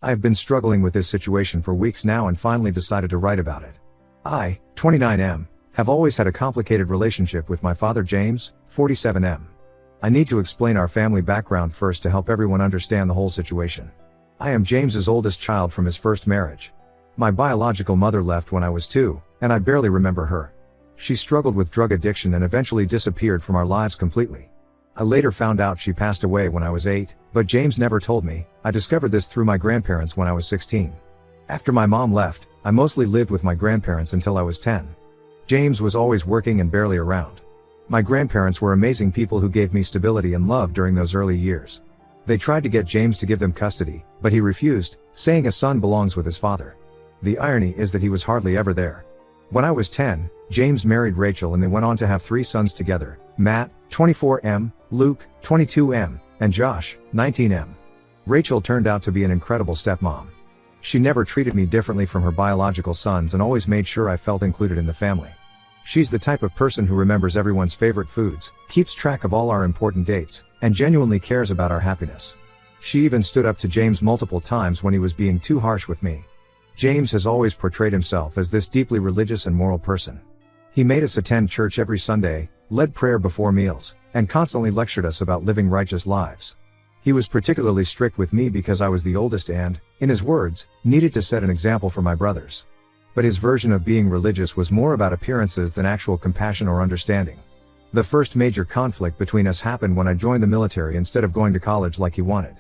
I have been struggling with this situation for weeks now and finally decided to write about it. I, 29M, have always had a complicated relationship with my father James, 47M. I need to explain our family background first to help everyone understand the whole situation. I am James's oldest child from his first marriage. My biological mother left when I was 2, and I barely remember her. She struggled with drug addiction and eventually disappeared from our lives completely. I later found out she passed away when I was 8, but James never told me. I discovered this through my grandparents when I was 16. After my mom left, I mostly lived with my grandparents until I was 10. James was always working and barely around. My grandparents were amazing people who gave me stability and love during those early years. They tried to get James to give them custody, but he refused, saying a son belongs with his father. The irony is that he was hardly ever there. When I was 10, James married Rachel and they went on to have 3 sons together: Matt, 24M, Luke, 22M, and Josh, 19M. Rachel turned out to be an incredible stepmom. She never treated me differently from her biological sons and always made sure I felt included in the family. She's the type of person who remembers everyone's favorite foods, keeps track of all our important dates, and genuinely cares about our happiness. She even stood up to James multiple times when he was being too harsh with me. James has always portrayed himself as this deeply religious and moral person. He made us attend church every Sunday, led prayer before meals, and constantly lectured us about living righteous lives. He was particularly strict with me because I was the oldest and, in his words, needed to set an example for my brothers. But his version of being religious was more about appearances than actual compassion or understanding. The first major conflict between us happened when I joined the military instead of going to college like he wanted.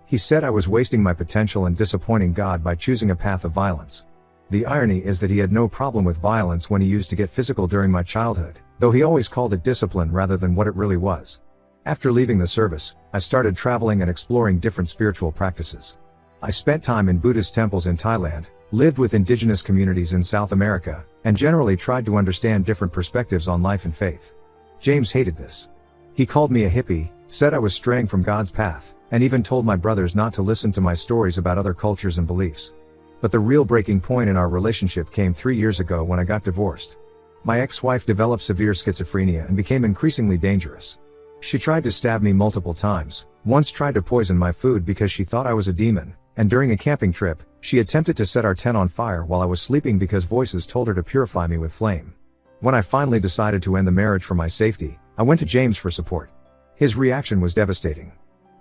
He said I was wasting my potential and disappointing God by choosing a path of violence. The irony is that he had no problem with violence when he used to get physical during my childhood, though he always called it discipline rather than what it really was. After leaving the service, I started traveling and exploring different spiritual practices. I spent time in Buddhist temples in Thailand, lived with indigenous communities in South America, and generally tried to understand different perspectives on life and faith. James hated this. He called me a hippie, said I was straying from God's path, and even told my brothers not to listen to my stories about other cultures and beliefs. But the real breaking point in our relationship came 3 years ago when I got divorced. My ex-wife developed severe schizophrenia and became increasingly dangerous. She tried to stab me multiple times, once tried to poison my food because she thought I was a demon, and during a camping trip, she attempted to set our tent on fire while I was sleeping because voices told her to purify me with flame. When I finally decided to end the marriage for my safety, I went to James for support. His reaction was devastating.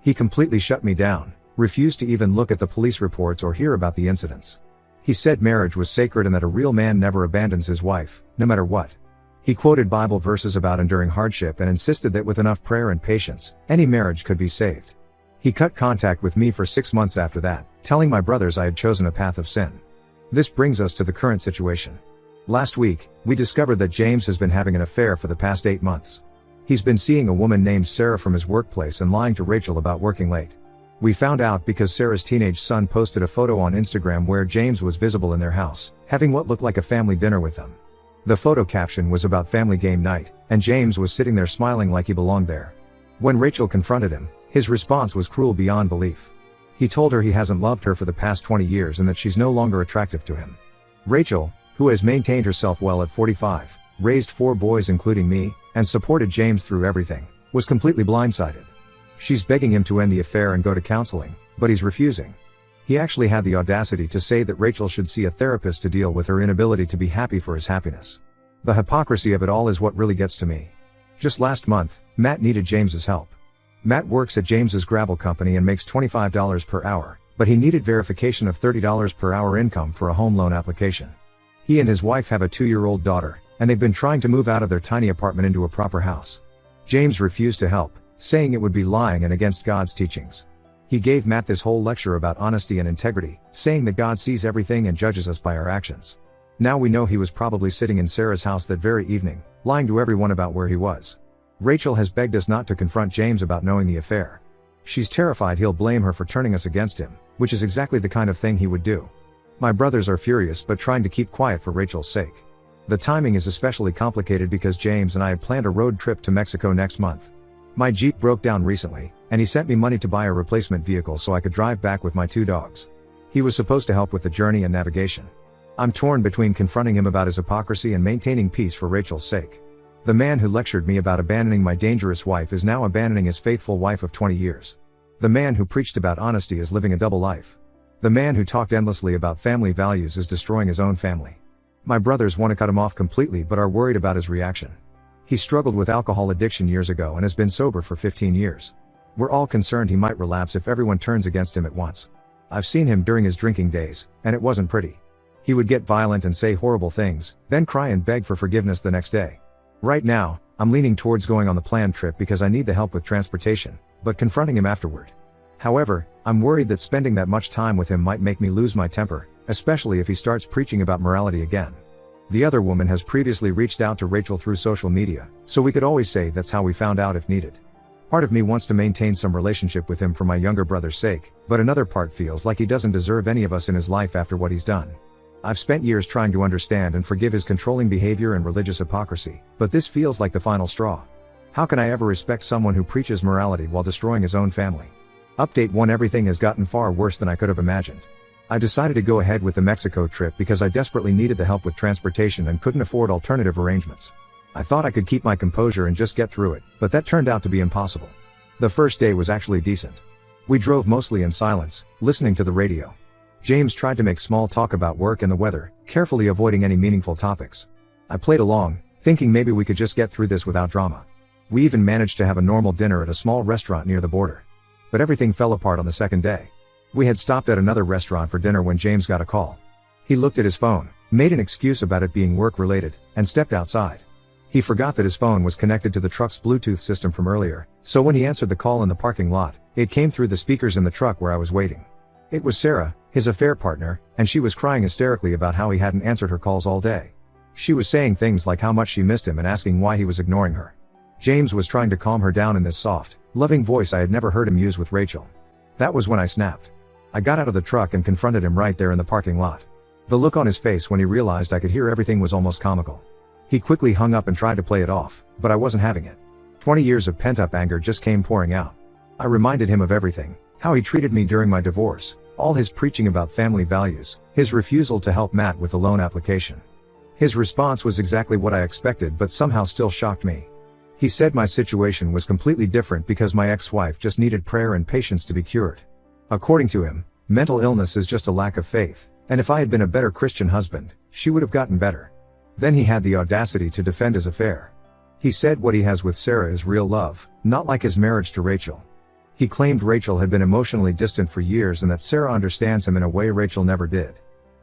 He completely shut me down, refused to even look at the police reports or hear about the incidents. He said marriage was sacred and that a real man never abandons his wife, no matter what. He quoted Bible verses about enduring hardship and insisted that with enough prayer and patience, any marriage could be saved. He cut contact with me for 6 months after that, telling my brothers I had chosen a path of sin. This brings us to the current situation. Last week, we discovered that James has been having an affair for the past 8 months. He's been seeing a woman named Sarah from his workplace and lying to Rachel about working late. We found out because Sarah's teenage son posted a photo on Instagram where James was visible in their house, having what looked like a family dinner with them. The photo caption was about family game night, and James was sitting there smiling like he belonged there. When Rachel confronted him, his response was cruel beyond belief. He told her he hasn't loved her for the past 20 years and that she's no longer attractive to him. Rachel, who has maintained herself well at 45, raised 4 boys including me, and supported James through everything, was completely blindsided. She's begging him to end the affair and go to counseling, but he's refusing. He actually had the audacity to say that Rachel should see a therapist to deal with her inability to be happy for his happiness. The hypocrisy of it all is what really gets to me. Just last month, Matt needed James's help. Matt works at James's gravel company and makes $25 per hour, but he needed verification of $30 per hour income for a home loan application. He and his wife have a 2-year-old daughter, and they've been trying to move out of their tiny apartment into a proper house. James refused to help, saying it would be lying and against God's teachings. He gave Matt this whole lecture about honesty and integrity, saying that God sees everything and judges us by our actions. Now we know he was probably sitting in Sarah's house that very evening, lying to everyone about where he was. Rachel has begged us not to confront James about knowing the affair. She's terrified he'll blame her for turning us against him, which is exactly the kind of thing he would do. My brothers are furious but trying to keep quiet for Rachel's sake. The timing is especially complicated because James and I had planned a road trip to Mexico next month. My Jeep broke down recently, and he sent me money to buy a replacement vehicle so I could drive back with my 2 dogs. He was supposed to help with the journey and navigation. I'm torn between confronting him about his hypocrisy and maintaining peace for Rachel's sake. The man who lectured me about abandoning my dangerous wife is now abandoning his faithful wife of 20 years. The man who preached about honesty is living a double life. The man who talked endlessly about family values is destroying his own family. My brothers want to cut him off completely but are worried about his reaction. He struggled with alcohol addiction years ago and has been sober for 15 years. We're all concerned he might relapse if everyone turns against him at once. I've seen him during his drinking days, and it wasn't pretty. He would get violent and say horrible things, then cry and beg for forgiveness the next day. Right now, I'm leaning towards going on the planned trip because I need the help with transportation, but confronting him afterward. However, I'm worried that spending that much time with him might make me lose my temper, especially if he starts preaching about morality again. The other woman has previously reached out to Rachel through social media, so we could always say that's how we found out if needed. Part of me wants to maintain some relationship with him for my younger brother's sake, but another part feels like he doesn't deserve any of us in his life after what he's done. I've spent years trying to understand and forgive his controlling behavior and religious hypocrisy, but this feels like the final straw. How can I ever respect someone who preaches morality while destroying his own family? Update 1: Everything has gotten far worse than I could have imagined. I decided to go ahead with the Mexico trip because I desperately needed the help with transportation and couldn't afford alternative arrangements. I thought I could keep my composure and just get through it, but that turned out to be impossible. The first day was actually decent. We drove mostly in silence, listening to the radio. James tried to make small talk about work and the weather, carefully avoiding any meaningful topics. I played along, thinking maybe we could just get through this without drama. We even managed to have a normal dinner at a small restaurant near the border. But everything fell apart on the second day. We had stopped at another restaurant for dinner when James got a call. He looked at his phone, made an excuse about it being work-related, and stepped outside. He forgot that his phone was connected to the truck's Bluetooth system from earlier, so when he answered the call in the parking lot, it came through the speakers in the truck where I was waiting. It was Sarah, his affair partner, and she was crying hysterically about how he hadn't answered her calls all day. She was saying things like how much she missed him and asking why he was ignoring her. James was trying to calm her down in this soft, loving voice I had never heard him use with Rachel. That was when I snapped. I got out of the truck and confronted him right there in the parking lot. The look on his face when he realized I could hear everything was almost comical. He quickly hung up and tried to play it off, but I wasn't having it. 20 years of pent-up anger just came pouring out. I reminded him of everything, how he treated me during my divorce, all his preaching about family values, his refusal to help Matt with the loan application. His response was exactly what I expected but somehow still shocked me. He said my situation was completely different because my ex-wife just needed prayer and patience to be cured. According to him, mental illness is just a lack of faith, and if I had been a better Christian husband, she would have gotten better. Then he had the audacity to defend his affair. He said what he has with Sarah is real love, not like his marriage to Rachel. He claimed Rachel had been emotionally distant for years and that Sarah understands him in a way Rachel never did.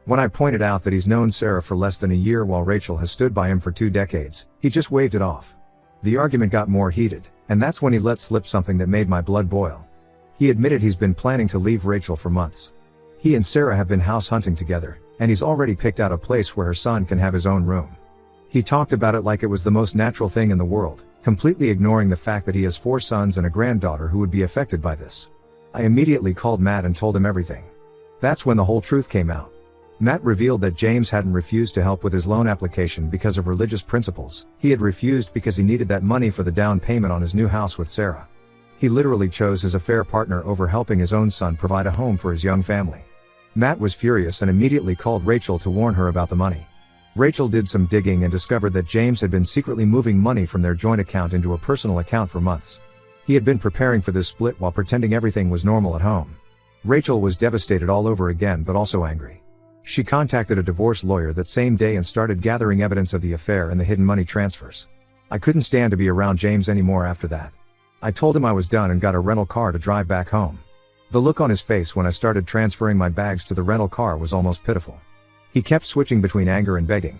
When I pointed out that he's known Sarah for less than a year while Rachel has stood by him for 2 decades, he just waved it off. The argument got more heated, and that's when he let slip something that made my blood boil. He admitted he's been planning to leave Rachel for months. He and Sarah have been house hunting together, and he's already picked out a place where her son can have his own room. He talked about it like it was the most natural thing in the world, completely ignoring the fact that he has 4 sons and a granddaughter who would be affected by this. I immediately called Matt and told him everything. That's when the whole truth came out. Matt revealed that James hadn't refused to help with his loan application because of religious principles. He had refused because he needed that money for the down payment on his new house with Sarah. He literally chose his affair partner over helping his own son provide a home for his young family. Matt was furious and immediately called Rachel to warn her about the money. Rachel did some digging and discovered that James had been secretly moving money from their joint account into a personal account for months. He had been preparing for this split while pretending everything was normal at home. Rachel was devastated all over again but also angry. She contacted a divorce lawyer that same day and started gathering evidence of the affair and the hidden money transfers. I couldn't stand to be around James anymore after that. I told him I was done and got a rental car to drive back home. The look on his face when I started transferring my bags to the rental car was almost pitiful. He kept switching between anger and begging.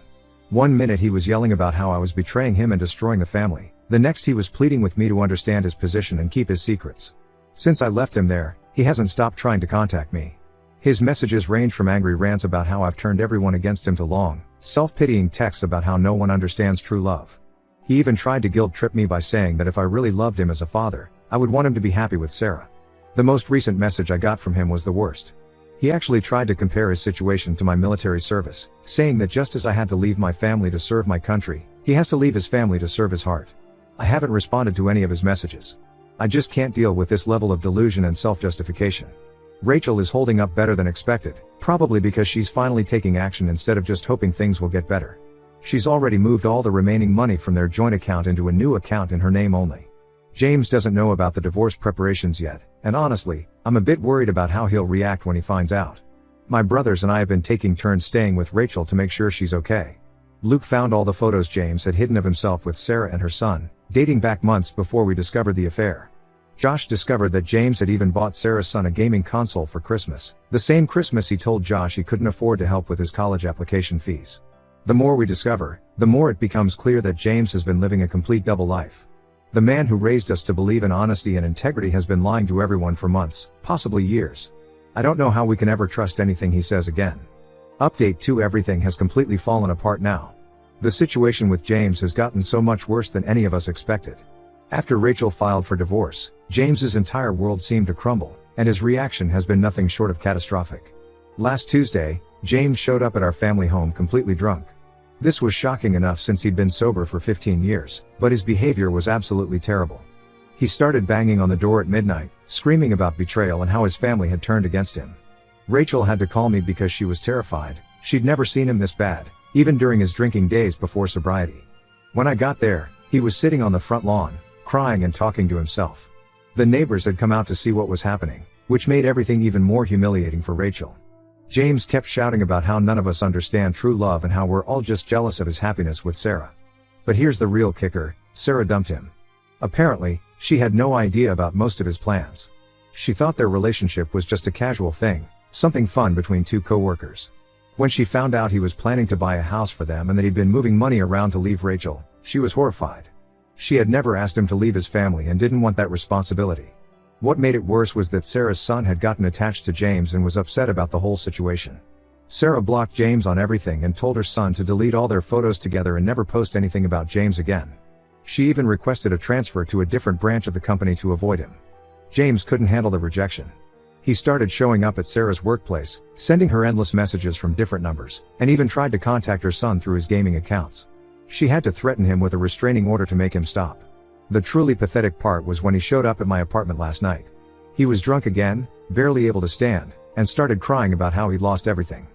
One minute he was yelling about how I was betraying him and destroying the family, the next he was pleading with me to understand his position and keep his secrets. Since I left him there, he hasn't stopped trying to contact me. His messages range from angry rants about how I've turned everyone against him to long, self-pitying texts about how no one understands true love. He even tried to guilt-trip me by saying that if I really loved him as a father, I would want him to be happy with Sarah. The most recent message I got from him was the worst. He actually tried to compare his situation to my military service, saying that just as I had to leave my family to serve my country, he has to leave his family to serve his heart. I haven't responded to any of his messages. I just can't deal with this level of delusion and self-justification. Rachel is holding up better than expected, probably because she's finally taking action instead of just hoping things will get better. She's already moved all the remaining money from their joint account into a new account in her name only. James doesn't know about the divorce preparations yet, and honestly, I'm a bit worried about how he'll react when he finds out. My brothers and I have been taking turns staying with Rachel to make sure she's okay. Luke found all the photos James had hidden of himself with Sarah and her son, dating back months before we discovered the affair. Josh discovered that James had even bought Sarah's son a gaming console for Christmas, the same Christmas he told Josh he couldn't afford to help with his college application fees. The more we discover, the more it becomes clear that James has been living a complete double life. The man who raised us to believe in honesty and integrity has been lying to everyone for months, possibly years. I don't know how we can ever trust anything he says again. Update 2: Everything has completely fallen apart now. The situation with James has gotten so much worse than any of us expected. After Rachel filed for divorce, James's entire world seemed to crumble, and his reaction has been nothing short of catastrophic. Last Tuesday, James showed up at our family home completely drunk. This was shocking enough since he'd been sober for 15 years, but his behavior was absolutely terrible. He started banging on the door at midnight, screaming about betrayal and how his family had turned against him. Rachel had to call me because she was terrified. She'd never seen him this bad, even during his drinking days before sobriety. When I got there, he was sitting on the front lawn, crying and talking to himself. The neighbors had come out to see what was happening, which made everything even more humiliating for Rachel. James kept shouting about how none of us understand true love and how we're all just jealous of his happiness with Sarah. But here's the real kicker: Sarah dumped him. Apparently, she had no idea about most of his plans. She thought their relationship was just a casual thing, something fun between two co-workers. When she found out he was planning to buy a house for them and that he'd been moving money around to leave Rachel, she was horrified. She had never asked him to leave his family and didn't want that responsibility. What made it worse was that Sarah's son had gotten attached to James and was upset about the whole situation. Sarah blocked James on everything and told her son to delete all their photos together and never post anything about James again. She even requested a transfer to a different branch of the company to avoid him. James couldn't handle the rejection. He started showing up at Sarah's workplace, sending her endless messages from different numbers, and even tried to contact her son through his gaming accounts. She had to threaten him with a restraining order to make him stop. The truly pathetic part was when he showed up at my apartment last night. He was drunk again, barely able to stand, and started crying about how he'd lost everything.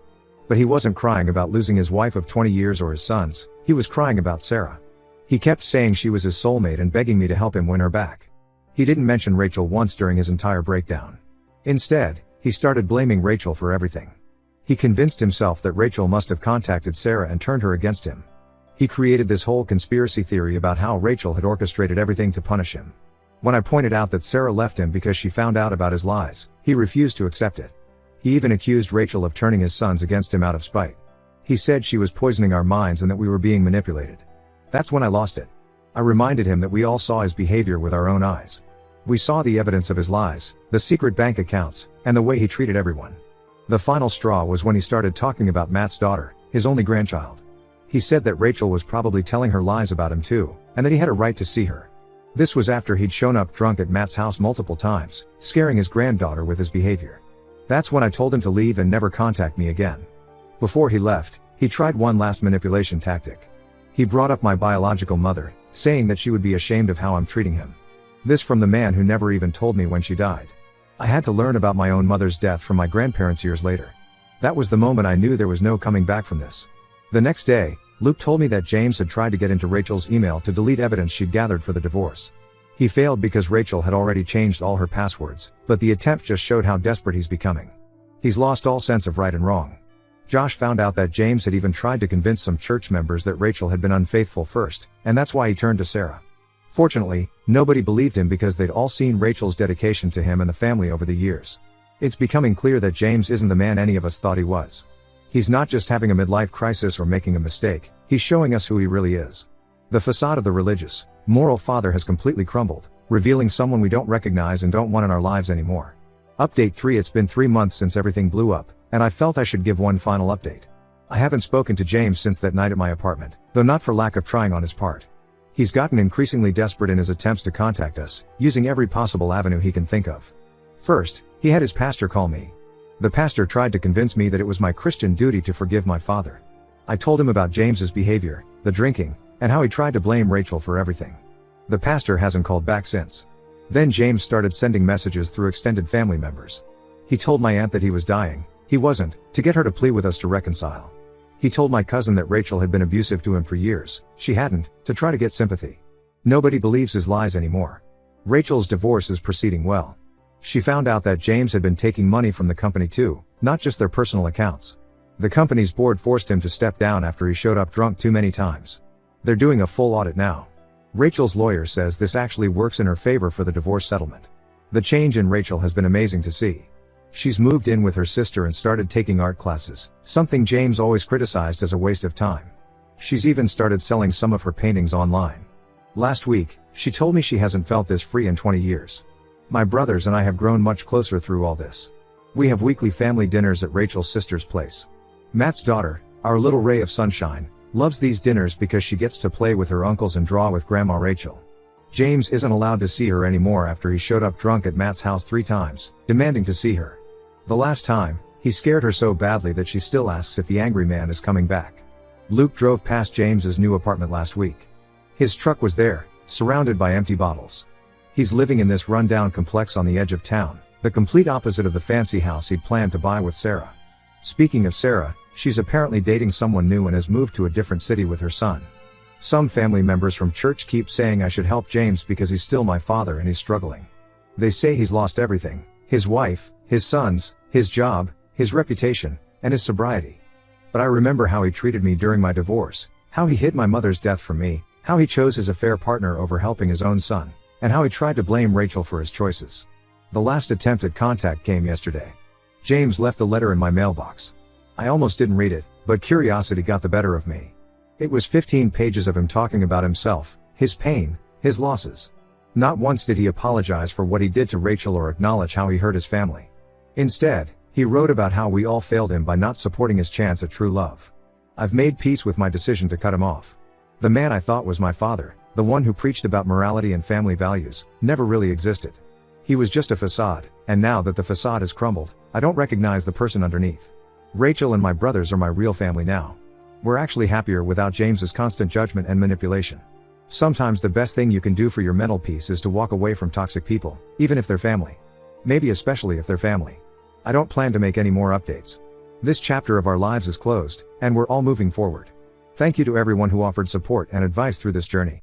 But he wasn't crying about losing his wife of 20 years or his sons, he was crying about Sarah. He kept saying she was his soulmate and begging me to help him win her back. He didn't mention Rachel once during his entire breakdown. Instead, he started blaming Rachel for everything. He convinced himself that Rachel must have contacted Sarah and turned her against him. He created this whole conspiracy theory about how Rachel had orchestrated everything to punish him. When I pointed out that Sarah left him because she found out about his lies, he refused to accept it. He even accused Rachel of turning his sons against him out of spite. He said she was poisoning our minds and that we were being manipulated. That's when I lost it. I reminded him that we all saw his behavior with our own eyes. We saw the evidence of his lies, the secret bank accounts, and the way he treated everyone. The final straw was when he started talking about Matt's daughter, his only grandchild. He said that Rachel was probably telling her lies about him too, and that he had a right to see her. This was after he'd shown up drunk at Matt's house multiple times, scaring his granddaughter with his behavior. That's when I told him to leave and never contact me again. Before he left, he tried one last manipulation tactic. He brought up my biological mother, saying that she would be ashamed of how I'm treating him. This from the man who never even told me when she died. I had to learn about my own mother's death from my grandparents years later. That was the moment I knew there was no coming back from this. The next day, Luke told me that James had tried to get into Rachel's email to delete evidence she'd gathered for the divorce. He failed because Rachel had already changed all her passwords, but the attempt just showed how desperate he's becoming. He's lost all sense of right and wrong. Josh found out that James had even tried to convince some church members that Rachel had been unfaithful first, and that's why he turned to Sarah. Fortunately, nobody believed him because they'd all seen Rachel's dedication to him and the family over the years. It's becoming clear that James isn't the man any of us thought he was. He's not just having a midlife crisis or making a mistake, he's showing us who he really is. The facade of the religious, moral father has completely crumbled, revealing someone we don't recognize and don't want in our lives anymore. Update 3: It's been 3 months since everything blew up, and I felt I should give one final update. I haven't spoken to James since that night at my apartment, though not for lack of trying on his part. He's gotten increasingly desperate in his attempts to contact us, using every possible avenue he can think of. First, he had his pastor call me. The pastor tried to convince me that it was my Christian duty to forgive my father. I told him about James's behavior, the drinking, and how he tried to blame Rachel for everything. The pastor hasn't called back since. Then James started sending messages through extended family members. He told my aunt that he was dying. He wasn't, to get her to plead with us to reconcile. He told my cousin that Rachel had been abusive to him for years, she hadn't, to try to get sympathy. Nobody believes his lies anymore. Rachel's divorce is proceeding well. She found out that James had been taking money from the company too, not just their personal accounts. The company's board forced him to step down after he showed up drunk too many times. They're doing a full audit now. Rachel's lawyer says this actually works in her favor for the divorce settlement. The change in Rachel has been amazing to see. She's moved in with her sister and started taking art classes, something James always criticized as a waste of time. She's even started selling some of her paintings online. Last week, she told me she hasn't felt this free in 20 years. My brothers and I have grown much closer through all this. We have weekly family dinners at Rachel's sister's place. Matt's daughter, our little ray of sunshine, loves these dinners because she gets to play with her uncles and draw with Grandma Rachel. James isn't allowed to see her anymore after he showed up drunk at Matt's house 3 times, demanding to see her. The last time, he scared her so badly that she still asks if the angry man is coming back. Luke drove past James's new apartment last week. His truck was there, surrounded by empty bottles. He's living in this rundown complex on the edge of town, the complete opposite of the fancy house he'd planned to buy with Sarah. Speaking of Sarah, she's apparently dating someone new and has moved to a different city with her son. Some family members from church keep saying I should help James because he's still my father and he's struggling. They say he's lost everything: his wife, his sons, his job, his reputation, and his sobriety. But I remember how he treated me during my divorce, how he hid my mother's death from me, how he chose his affair partner over helping his own son, and how he tried to blame Rachel for his choices. The last attempt at contact came yesterday. James left a letter in my mailbox. I almost didn't read it, but curiosity got the better of me. It was 15 pages of him talking about himself, his pain, his losses. Not once did he apologize for what he did to Rachel or acknowledge how he hurt his family. Instead, he wrote about how we all failed him by not supporting his chance at true love. I've made peace with my decision to cut him off. The man I thought was my father, the one who preached about morality and family values, never really existed. He was just a facade, and now that the facade has crumbled, I don't recognize the person underneath. Rachel and my brothers are my real family now. We're actually happier without James's constant judgment and manipulation. Sometimes the best thing you can do for your mental peace is to walk away from toxic people, even if they're family. Maybe especially if they're family. I don't plan to make any more updates. This chapter of our lives is closed, and we're all moving forward. Thank you to everyone who offered support and advice through this journey.